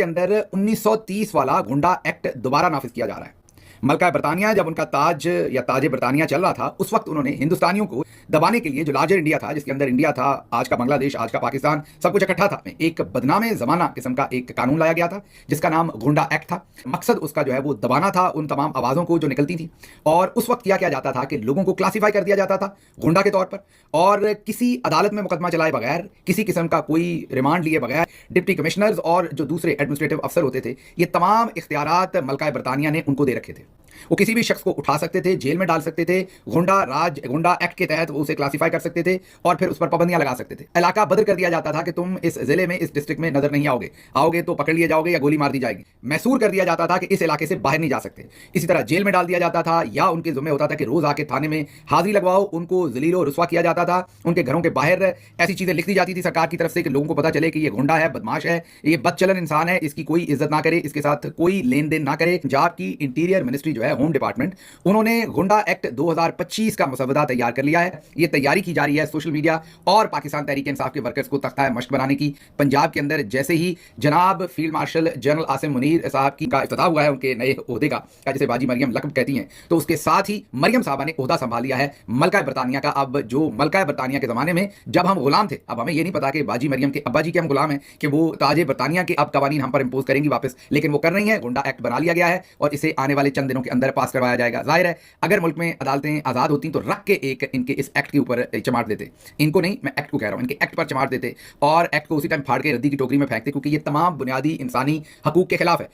के अंदर 1930 वाला गुंडा एक्ट दोबारा नाफिज किया जा रहा है। मलका बरतानिया जब उनका ताज या ताज बरतानिया चल रहा था, उस वक्त उन्होंने हिंदुस्तानियों को दबाने के लिए जो लार्जर इंडिया था, जिसके अंदर इंडिया था, आज का बांग्लादेश, आज का पाकिस्तान, सब कुछ इकट्ठा था, एक बदनामे जमाना किस्म का एक कानून लाया गया था जिसका नाम गुंडा एक्ट था। मकसद उसका जो है वो दबाना था उन तमाम आवाज़ों को जो निकलती थी। और उस वक्त किया जाता था कि लोगों को क्लासीफाई कर दिया जाता था गुंडा के तौर पर, और किसी अदालत में मुकदमा चलाए बगैर, किसी किस्म का कोई रिमांड लिए बगैर डिप्टी कमिश्नर्स और जो दूसरे एडमिनिस्ट्रेटिव अफसर होते थे, ये तमाम इख्तियारात मलका बरतानिया ने उनको दे रखे थे। वो किसी भी शख्स को उठा सकते थे, जेल में डाल सकते थे, गुंडा एक्ट के तहत वो उसे क्लासीफाई कर सकते थे और फिर उस पर पाबंदियां लगा सकते थे। इलाका बदल कर दिया जाता था कि तुम इस जिले में, इस डिस्ट्रिक्ट में नजर नहीं आओगे तो पकड़ लिए जाओगे या गोली मार दी जाएगी। मैसूर कर दिया जाता था कि इस इलाके से बाहर नहीं जा सकते। इसी तरह जेल में डाल दिया जाता था, या उनके जिम्मे होता था कि रोज आके थाने में हाजिरी लगवाओ। उनको जलीलो रुस्वा किया जाता था। उनके घरों के बाहर ऐसी चीजें लिख दी जाती थी सरकार की तरफ से कि लोगों को पता चले कि ये गुंडा है, बदमाश है, ये बदचलन इंसान है, इसकी कोई इज्जत ना करे, इसके साथ कोई लेन देन ना करे। पंजाब की इंटीरियर मिनिस्ट्री जो है, होम डिपार्टमेंट, उन्होंने गुंडा एक्ट 2025 का मसवदा तैयार कर लिया है। ये तैयारी की जा रही है सोशल मीडिया और पाकिस्तान तहरीक इंसाफ के वर्कर्स को तख्ता मश्क बनाने की। पंजाब के अंदर जैसे ही जनाब field marshal general Asim Munir साहब की का इफ्तिताह हुआ है उनके नए ओहदे का, जिसे बाजी मरियम लकब कहती हैं, तो उसके साथ ही मरियम साहबा ने ओहदा संभाल लिया है मलका बरतानिया का। अब जो मलका बरतानिया के जमाने में जब हम गुलाम थे, अब हमें ये नहीं पता कि बाजी मरियम के अब्बा जी के हम गुलाम हैं कि वो ताजे बरतानिया के अब कवानीन हम पर इंपोज करेंगी वापस, लेकिन वो कर रही हैं। गुंडा एक्ट बना लिया गया है और इसे आने वाले चंद दिनों के अंदर पास करवाया जाएगा। जाहिर है अगर मुल्क में अदालतें आज़ाद होती तो रख के एक इनके इस एक्ट के ऊपर चमाट देते, इनको नहीं, मैं एक्ट को कह रहा हूं, इनके एक्ट पर चमाट देते और एक्ट को उसी टाइम फाड़ के रद्दी की टोकरी में फेंकते, क्योंकि ये तमाम बुनियादी इंसानी हकूक के खिलाफ है।